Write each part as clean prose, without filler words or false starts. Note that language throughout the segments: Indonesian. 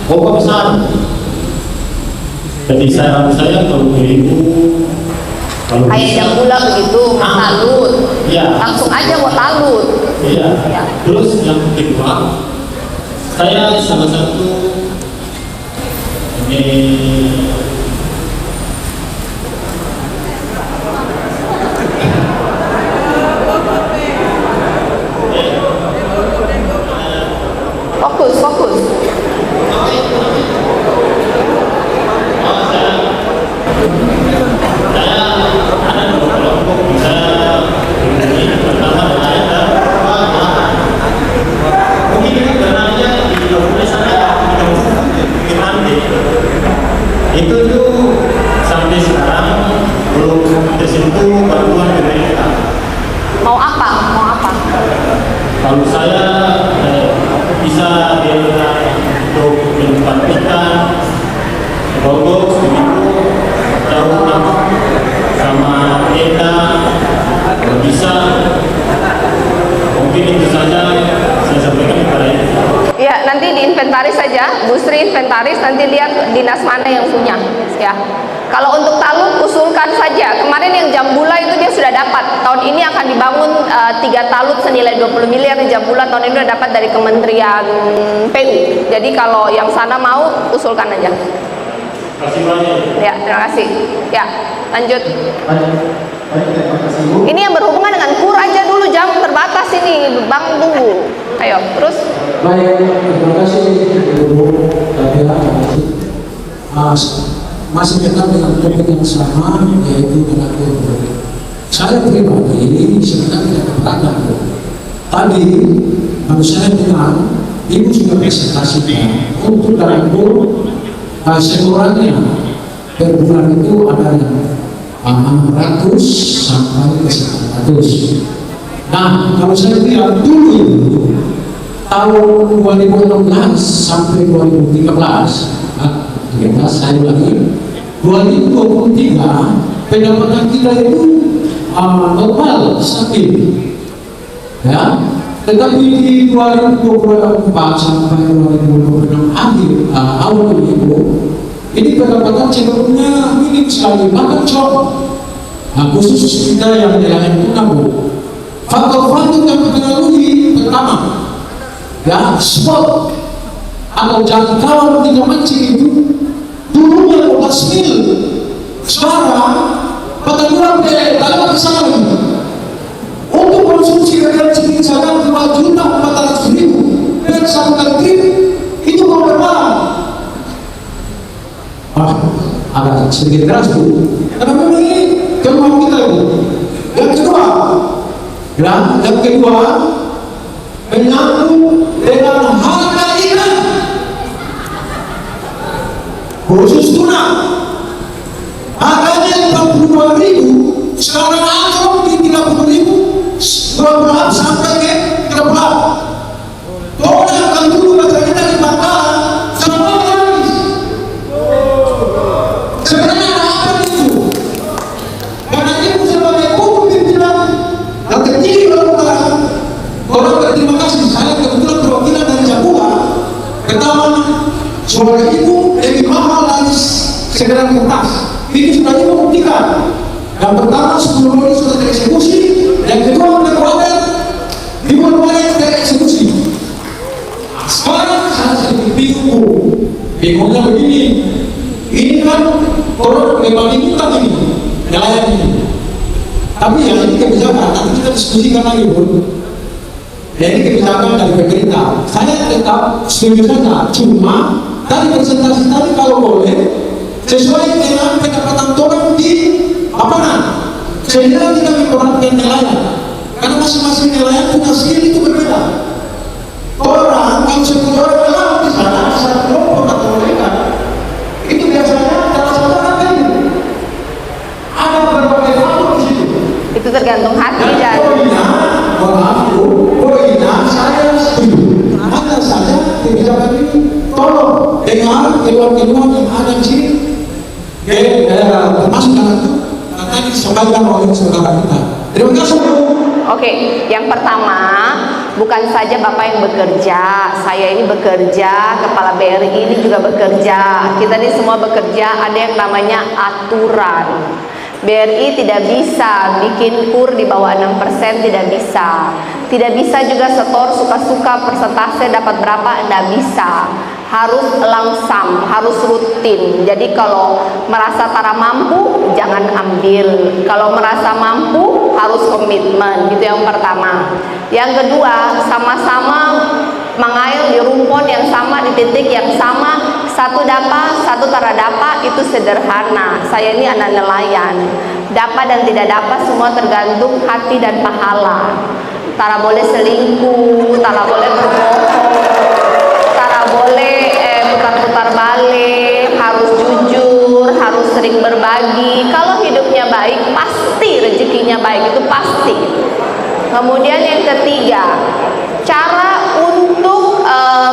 Kok besar. Jadi saya kalau ke ibu, kalau Kayak bisa, yang gula begitu, mau talut. Iya. Langsung aja mau talut. Iya. Ya. Terus yang kedua, saya salah satu ini Fokus, fokus. itu tuh sampai sekarang belum tersentuh bantuan pemerintah. Mau apa? Mau apa? Kalau saya bisa diminta untuk menempatkan Bogor begitu atau sama kita kalau bisa mungkin itu saja saya sampaikan kepada itu. Ya, nanti diinventaris saja, Bu Sri inventaris, nanti lihat dinas mana yang punya, ya. Kalau untuk talut usulkan saja. Kemarin yang Jambula itu dia sudah dapat. Tahun ini akan dibangun 3 talut senilai 20 miliar di Jambula. Tahun ini sudah dapat dari Kementerian PU. Jadi kalau yang sana mau usulkan aja. Terima kasih banyak. Ya, terima kasih. Ya, lanjut. Ini yang berhubungan dengan KUR aja dulu, jam terbatas ini, Bang, tunggu. Ayo, terus. Baik, terima kasih Ibu Tabia. Masih tetap dengan topik yang sama, yaitu dengan KUR. Saya pribadi sebenarnya tidak keberatan. Tadi harus saya bilang, Ibu sudah presentasikan untuk dalam KUR setorannya per bulan itu ada yang 600 sampai ke 900. Nah, kalau saya lihat dulu itu tahun 2016 sampai 2013, saya lagi 2023 pendapatan kita itu normal, stabil, ya. Tetapi di 2024 sampai 2026 akhir awal ini pendapatan cenderungnya minim sekali, bahkan drop. Nah, khusus kita yang nelayan tuna, Bu. Faktor-faktor yang mempengaruhi pertama, ya, spot atau jangkauan tidak mancing itu dulunya 12 mil, sekarang bahkan kurang dari dalam kesana lagi. Untuk konsumsi referensi misalkan 2.400.000 per satu trip itu berapa? Agak sedikit keras, Bu, karena memang ini kemampuan kita, Bu. Yang kedua menyangkut dengan harga ikan khusus tuna. Harganya 42.000, sekarang anjlok di 30.000, 12 sampai ke 13. Tolong akan dulu bacanya dari Bangkalan sampai habis. Sebenarnya ada apa itu? Karena Ibu sebagai hukum pimpinan yang tertinggi Bangkalan, orang berterima kasih. Saya kebetulan perwakilan dari Jambula. Pertama, suara Ibu lebih mahal dari sekedar kertas. Ini sudah Ibu buktikan. Yang pertama 10 menit sudah tereksekusi, yang kedua underwater dimulai tereksekusi. Sekarang saya sedikit bingung. Bingungnya begini, ini kan orang memang utang ini, nelayan ini. Tapi yang ini kebijakan, nanti kita diskusikan lagi, Bu. Ya, ini kebijakan dari pemerintah. Saya tetap setuju saja, cuma dari presentasi tadi kalau boleh sesuai dengan pendapatan orang di lapangan, sehingga tidak memperhatikan nelayan, karena masing-masing nelayan punya skill itu berbeda. Orang kalau 10 orang melaut di sana, satu kelompok atau mereka itu biasanya salah satu orang kayu. Ada berbagai faktor di situ. Itu tergantung hati dan poinnya saya setuju. Hanya saja kebijakan ini tolong dengar keluar-keluar yang ada di sini, termasuk dengan itu tadi disampaikan oleh saudara kita. Terima kasih. Oke, yang pertama bukan saja Bapak yang bekerja, saya ini bekerja, Kepala BRI ini juga bekerja, kita ini semua bekerja, ada yang namanya aturan. BRI tidak bisa bikin kur di bawah 6%, tidak bisa. Tidak bisa juga setor suka-suka persentase dapat berapa, tidak bisa. Harus langsam, harus rutin. Jadi kalau merasa tak mampu, jangan ambil. Kalau merasa mampu, harus komitmen. Gitu yang pertama. Yang kedua, sama-sama mengail di rumpun yang sama, di titik yang sama. Satu dapat, satu tak dapat, itu sederhana. Saya ini anak nelayan. Dapat dan tidak dapat semua tergantung hati dan pahala. Tak boleh selingkuh, tak boleh berbohong, tak boleh putar-putar balik, harus jujur, harus sering berbagi. Kalau hidupnya baik, pasti rezekinya baik, itu pasti. Kemudian yang ketiga, cara untuk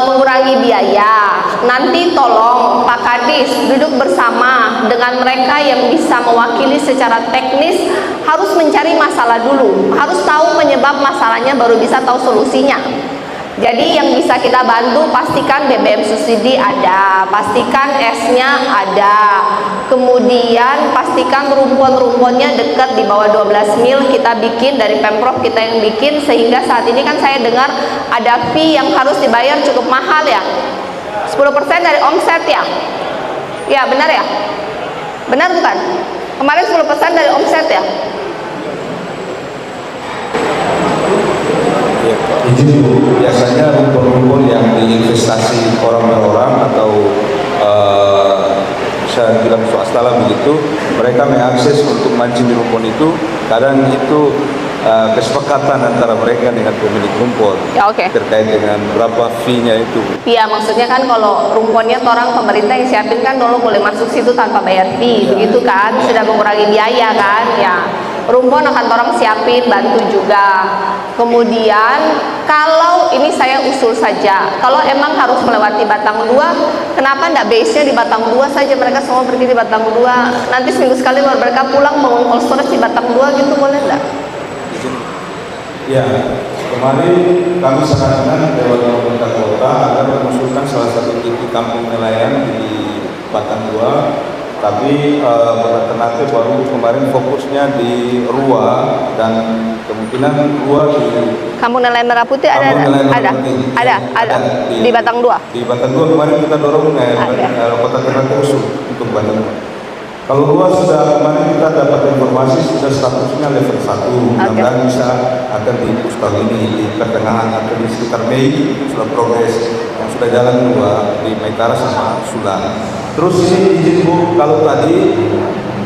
mengurangi biaya. Nanti tolong Pak Kadis duduk bersama dengan mereka yang bisa mewakili secara teknis, harus mencari masalah dulu, harus tahu penyebab masalahnya baru bisa tahu solusinya. Jadi yang bisa kita bantu, pastikan BBM subsidi ada, pastikan esnya ada, kemudian pastikan rumpun-rumpunnya dekat di bawah 12 mil, kita bikin dari Pemprov, kita yang bikin, sehingga saat ini kan saya dengar ada fee yang harus dibayar cukup mahal ya, 10% dari omset ya. Ya benar ya? Benar bukan? Kemarin 10% dari omset ya? Itu biasanya rumpun-rumpun yang diinvestasi orang per orang atau saya bilang swasta lah begitu, mereka mengakses untuk mancing di rumpun itu, kadang itu kesepakatan antara mereka dengan pemilik rumpun Ya, oke. terkait dengan berapa fee-nya itu. Iya, maksudnya kan kalau rumpunnya orang pemerintah yang siapin kan dulu boleh masuk situ tanpa bayar fee, begitu kan? Sudah mengurangi biaya kan? Ya. Rumpun akan orang siapin, bantu juga. Kemudian kalau ini saya usul saja, kalau emang harus melewati Batang 2, kenapa enggak base-nya di Batang 2 saja, mereka semua pergi di Batang 2, nanti seminggu sekali baru mereka pulang bangun cold storage di Batang 2 gitu, boleh enggak? Ya, kemarin kami sangat senang Dewan Pemerintah Kota akan mengusulkan salah satu titik kampung nelayan di Batang 2. Tapi beralternatif baru kemarin fokusnya di Rua, dan kemungkinan Rua di Kampung Nelayan Merah Putih ada di Batang 2. Di Batang 2 kemarin kita dorong kota alternatif usul untuk Batang 2. Kalau Rua sudah kemarin kita dapat informasi sudah statusnya level 1, mudah-mudahan bisa akan diimpus tahun ini di pertengahan atau di sekitar Mei sudah progres, yang sudah jalan 2 di Maitara sama Sulang. Terus ini izin Bu, kalau tadi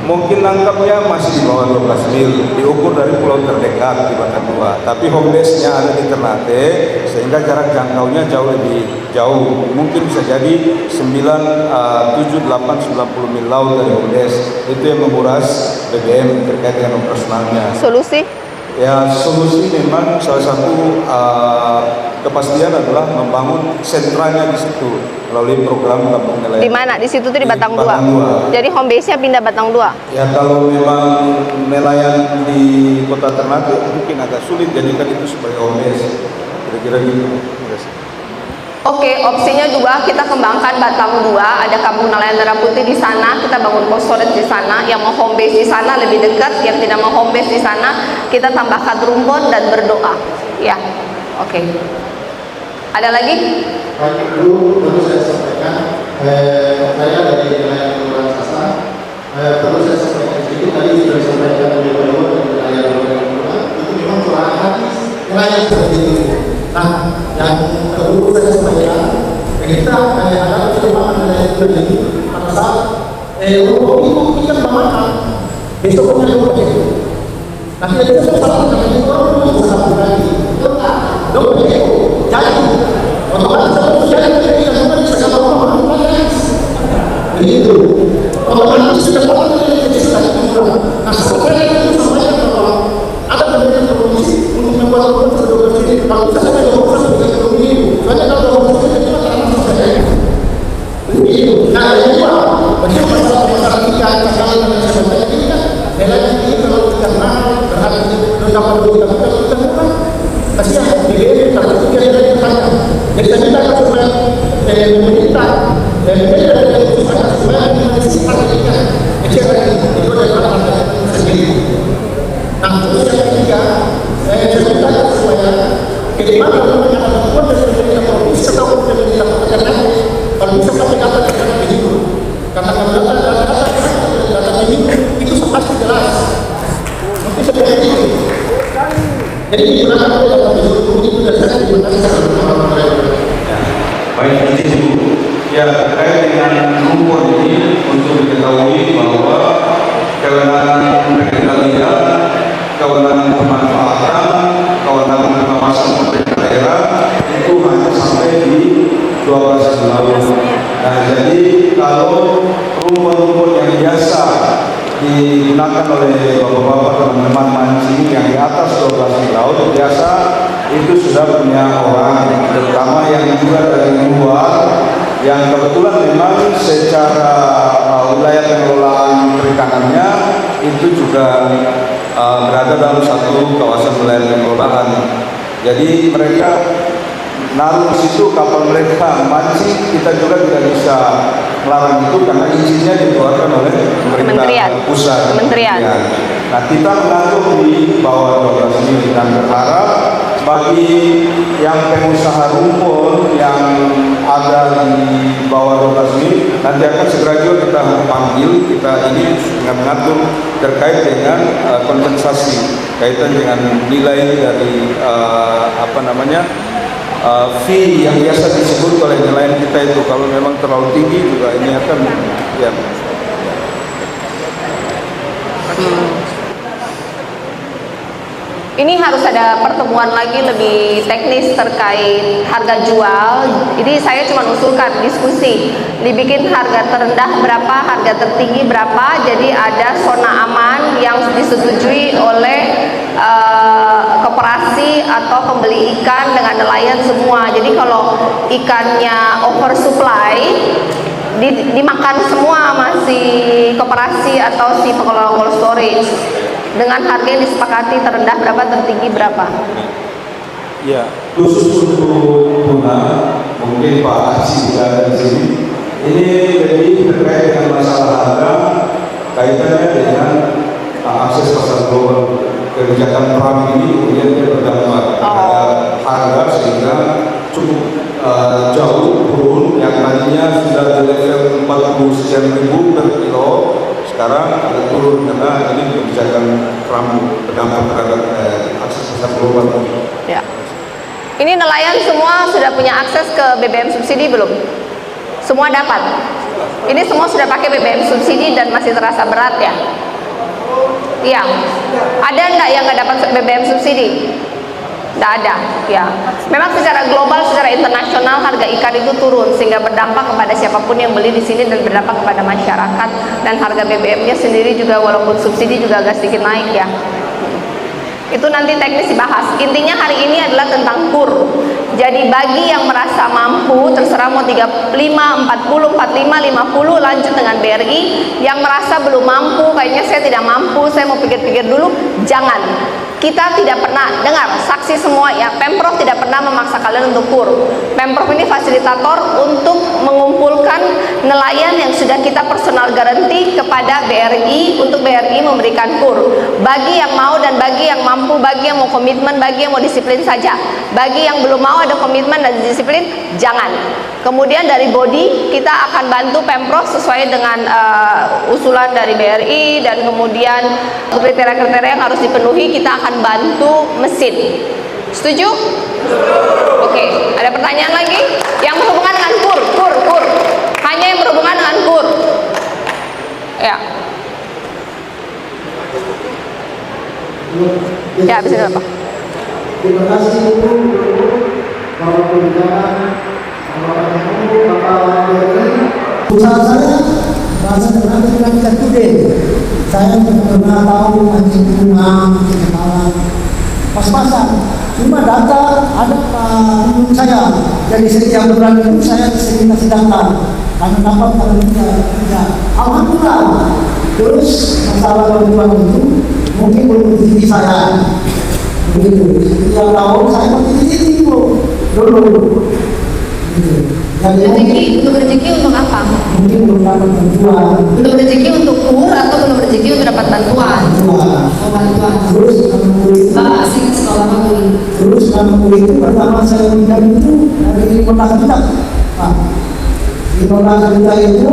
mungkin nangkapnya masih di bawah 12 mil, diukur dari pulau terdekat di Batang 2, tapi home base-nya ada di Ternate, sehingga jarak jangkaunya jauh lebih jauh, mungkin bisa jadi 9, 7, 8, 90 mil laut dari home base, itu yang menguras BBM terkait dengan operasionalnya. Solusi? Ya, solusi memang salah satu kepastian adalah membangun sentranya di situ melalui program kampung nelayan. Di mana? Di situ tuh di Batang 2. Batang 2. Jadi home base-nya pindah Batang 2. Ya, kalau memang nelayan di Kota Ternate mungkin agak sulit jadikan itu sebagai home base. Kira-kira gitu. Oke, opsinya juga kita kembangkan Batang 2, ada Kampung Nelayan Merah Putih di sana, kita bangun cold storage di sana, yang mau home base di sana lebih dekat, yang tidak mau home base di sana, kita tambahkan rumpun dan berdoa. Ya, oke. Ada lagi? Dulu saya sampaikan, saya dari nelayan Kelurahan Sasa, perlu saya sampaikan sedikit, tadi sudah disampaikan oleh Pak Iwan dan nelayan itu memang curahan hati nelayan seperti itu. Nah, yang perlu saya sampaikan, kita ada perkembangan nelayan terjadi pada saat rumput itu kita makan, besoknya rumput itu. Nah, kita bisa salah dengan itu orang itu satu lagi, dong itu jadi. Otomatis harus jadi kita semua bisa sama begitu. Otomatis sudah pasti kita sudah kurang. Nah, supaya itu semuanya kalau ada kemudian produksi untuk membuat produk tersebut, kalau bisa sampai 20% begitu begini. Soalnya kalau 20% itu akan selesai. Begitu. Nah, yang kedua, bagaimana masalah kita dan sebagainya ini kan nilainya ini kalau kita mahal berharga dapat kita bukan kasihan BBM Dan beda dari itu supaya dimensi harganya kecil lagi itu adalah harga sendiri. Nah, terus yang ketiga, saya minta supaya bagaimana menggunakan kemampuan dari pemerintah provinsi atau pemerintah alternatif kalau bisa pakai data begitu. Karena kalau data begitu itu pasti jelas. Mungkin seperti itu. Jadi digunakan oleh data begitu itu dan saya digunakan sebagai Baik, itu ya terkait dengan rumpun ini untuk diketahui bahwa kewenangan mereka lihat, kewenangan pemanfaatan, kewenangan pengawasan pemerintah daerah itu hanya sampai di 12 bulan. Nah, jadi kalau rumpun-rumpun yang biasa digunakan oleh bapak-bapak teman-teman mancing yang di atas 12 laut biasa itu sudah punya orang, terutama yang juga dari luar yang kebetulan memang secara wilayah pengelolaan perikanannya itu juga berada dalam satu kawasan wilayah pengelolaan. Jadi mereka naruh di situ kapal mereka mancing, kita juga tidak bisa melarang itu karena izinnya dikeluarkan oleh pemerintah pusat. Kementerian. Ya. Nah, kita mengatur di bawah 12 mil dan berharap bagi yang pengusaha rumpun yang ada di bawah 12 mil nanti akan segera juga kita panggil, kita ini mengatur terkait dengan kompensasi kaitan dengan nilai dari fee yang biasa disebut oleh nelayan kita itu kalau memang terlalu tinggi juga ini akan ya. Ini harus ada pertemuan lagi lebih teknis terkait harga jual. Ini saya cuma usulkan diskusi, dibikin harga terendah berapa, harga tertinggi berapa. Jadi ada zona aman yang disetujui oleh koperasi atau pembeli ikan dengan nelayan semua. Jadi kalau ikannya oversupply dimakan semua masih koperasi atau si pengelola cold storage dengan harga yang disepakati terendah berapa, tertinggi berapa. Ya, khusus untuk tuna, mungkin Pak Haji ada di sini. Ini lebih terkait dengan masalah harga, kaitannya dengan akses pasar global. Kebijakan perang ini kemudian dia berdampak terhadap harga sehingga cukup jauh turun, yang tadinya sudah di level 40 sekian ribu per kilo, sekarang ada turun karena ini kebijakan Trump berdampak terhadap akses pasar global. Ya. Ini nelayan semua sudah punya akses ke BBM subsidi belum? Semua dapat. Ini semua sudah pakai BBM subsidi dan masih terasa berat ya? Iya. Ada enggak yang nggak dapat BBM subsidi? Nggak ada, ya. Memang secara global, secara internasional harga ikan itu turun sehingga berdampak kepada siapapun yang beli di sini dan berdampak kepada masyarakat, dan harga BBM-nya sendiri juga walaupun subsidi juga agak sedikit naik ya. Itu nanti teknis dibahas. Intinya hari ini adalah tentang KUR. Jadi bagi yang merasa mampu, terserah mau 35, 40, 45, 50 lanjut dengan BRI. Yang merasa belum mampu, kayaknya saya tidak mampu, saya mau pikir-pikir dulu, jangan. Kita tidak pernah dengar, saksi semua ya, Pemprov tidak pernah memaksa kalian untuk KUR. Pemprov ini fasilitator untuk mengumpulkan nelayan yang sudah kita personal garanti kepada BRI untuk BRI memberikan KUR. Bagi yang mau dan bagi yang mampu, bagi yang mau komitmen, bagi yang mau disiplin saja. Bagi yang belum mau ada komitmen dan disiplin, jangan. Kemudian dari body kita akan bantu Pemprov sesuai dengan usulan dari BRI, dan kemudian kriteria-kriteria yang harus dipenuhi kita akan bantu mesin. Setuju? Oke, ada pertanyaan lagi? Yang berhubungan dengan KUR. Hanya yang berhubungan dengan KUR. Ya. Ya, bisa apa? Terima kasih Ibu, Bapak Pembicara, Bapak Ibu, Bapak Dari. Usaha saya bahasa dengan ikan kude. Saya pernah tahu mancing bunga, mancing kepala, pas-pasan. Cuma data ada Pak saya. Jadi setiap bulan itu saya sering kasih data. Karena dapat kalau tidak. Alhamdulillah. Terus masalah bantuan itu mungkin belum tinggi saya. Begitu. Setiap tahun saya pakai titik dulu. Dan Rezeki untuk apa? mungkin belum dapat bantuan. Belum rezeki untuk kur atau belum rezeki untuk dapat bantuan? Bantuan. Terus karena kulit, Bapak asing sekolah kulit. terus karena kulit itu pertama saya pindah itu dari 15 juta, Pak. 15 juta itu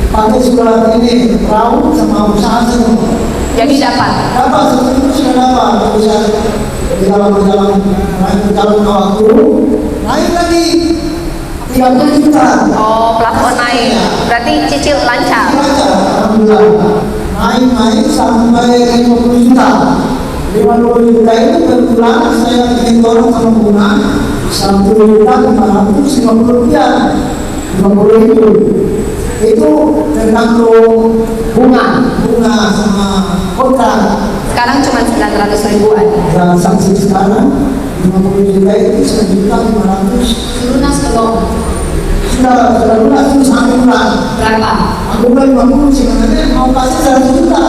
pakai surat ini perahu sama usaha semua. Jadi dapat. Dapat itu sudah dapat, bisa berjalan waktu naik lagi 30 juta. Oh, plafon naik. Berarti cicil lancar. Alhamdulillah naik sampai 50 juta. 50 juta itu berbulan saya bikin dorong sama bunga 1.550 rupiah, 50 ribu itu tergantung bunga sama kontrak. Sekarang cuma 900 ribuan. Transaksi sekarang 50 juta itu 1.500.000 Lunas belum? sudah lunas itu sampai bulan. Berapa? Aku bilang 50 sih sebenarnya mau kasih 100 juta.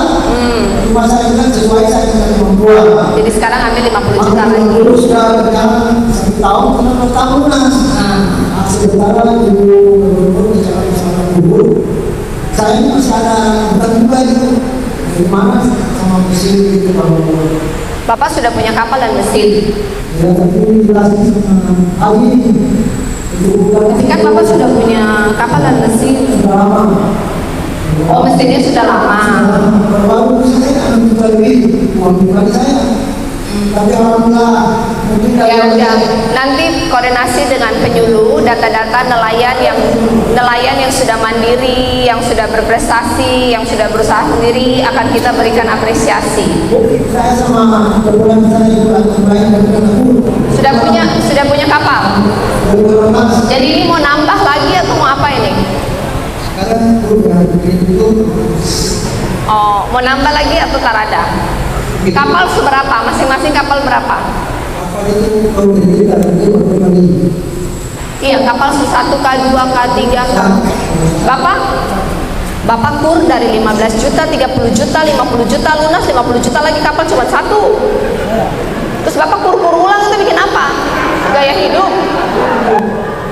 Cuma saya bilang sesuai saya dengan kemampuan. Jadi sekarang ambil 50 juta lagi. Dulu sudah berjalan 1 tahun, karena 2 tahun lunas. Sementara ibu gubernur bicara bersama gubernur, saya ini masih ada hutang juga itu. Gimana sama mesin itu kalau Bapak sudah punya kapal dan mesin. ya tapi jelasin sama Ali Tapi kan Bapak sudah punya kapal dan mesin. sudah lama. Oh, mesinnya sudah lama. Baru saya akan jual beli uang pribadi saya. Tapi alhamdulillah mungkin Ya udah, nanti koordinasi dengan penyuluh data-data nelayan yang sudah mandiri, yang sudah berprestasi, yang sudah berusaha sendiri akan kita berikan apresiasi. saya sama kebetulan saya juga kemarin dari Sudah punya kapal. Jadi ini mau nambah lagi atau mau apa ini? sekarang itu Oh, mau nambah lagi atau tak ada? Kapal seberapa? Masing-masing kapal berapa? apa itu kalau berbeda dari pribadi. Iya, kapal 1, K2, K3, K. Bapak kur dari 15 juta, 30 juta, 50 juta lunas, 50 juta lagi kapal cuma 1. Terus Bapak kur ulang itu bikin apa? Gaya hidup.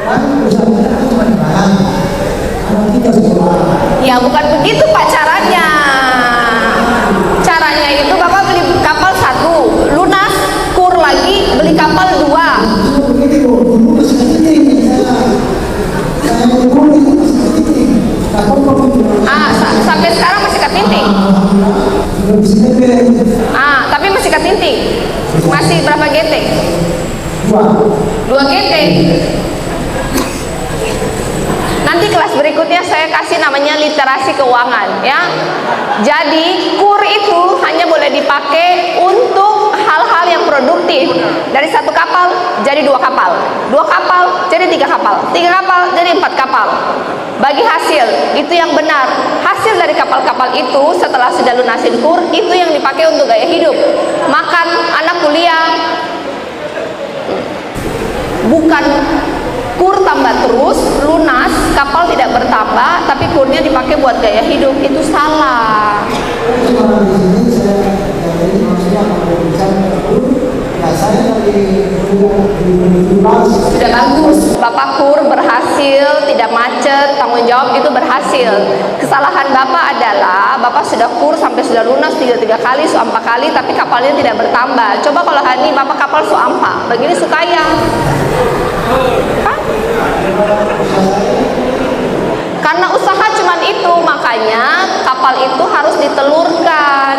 Kan usaha kita cuma bahan. Anak kita sekolah. Ya bukan begitu Pak caranya. Caranya itu Bapak beli kapal 1, lunas, kur lagi, beli kapal 2. Itu begitu, dulu masih kepiting saya dulu itu masih kepiting. Kapal Sampai sekarang masih ketinting. sudah bisa nebeng. Tapi masih ketinting. Masih berapa GT? 2 GT. Nanti kelas berikutnya saya kasih namanya literasi keuangan ya. Jadi kur itu hanya boleh dipakai untuk hal-hal yang produktif. Dari 1 kapal jadi 2 kapal, 2 kapal jadi 3 kapal, 3 kapal jadi 4 kapal. Bagi hasil itu yang benar. Hasil dari kapal-kapal itu setelah sudah lunasin kur itu yang dipakai untuk gaya hidup, makan, anak kuliah. Bukan kur tambah terus, lunas, kapal tidak bertambah, tapi kurnya dipakai buat gaya hidup, itu salah. Cuma di sini saya jadi maksudnya kalau bicara itu ya saya dari Sudah bagus, Bapak kur berhasil, tidak macet, tanggung jawab itu berhasil. Kesalahan Bapak adalah Bapak sudah kur sampai sudah lunas 3 kali, 4 kali, tapi kapalnya tidak bertambah. Coba kalau hari ini Bapak kapal suampa, begini sukaya. Karena usaha cuman itu, makanya kapal itu harus ditelurkan.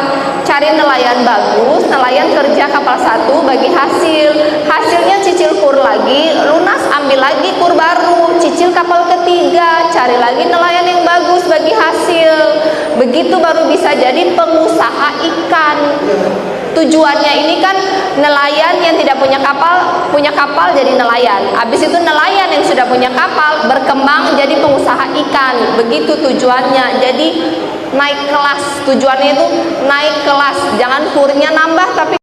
Cari nelayan bagus, nelayan kerja kapal 1 bagi hasil. Hasilnya cicil kur lagi, lunas ambil lagi kur baru, cicil kapal ketiga, cari lagi nelayan yang bagus bagi hasil. Begitu baru bisa jadi pengusaha ikan. Tujuannya ini kan nelayan yang tidak punya kapal jadi nelayan. Habis itu nelayan yang sudah punya kapal berkembang jadi pengusaha ikan. Begitu tujuannya. Jadi naik kelas. Tujuannya itu naik kelas. Jangan kurnya nambah tapi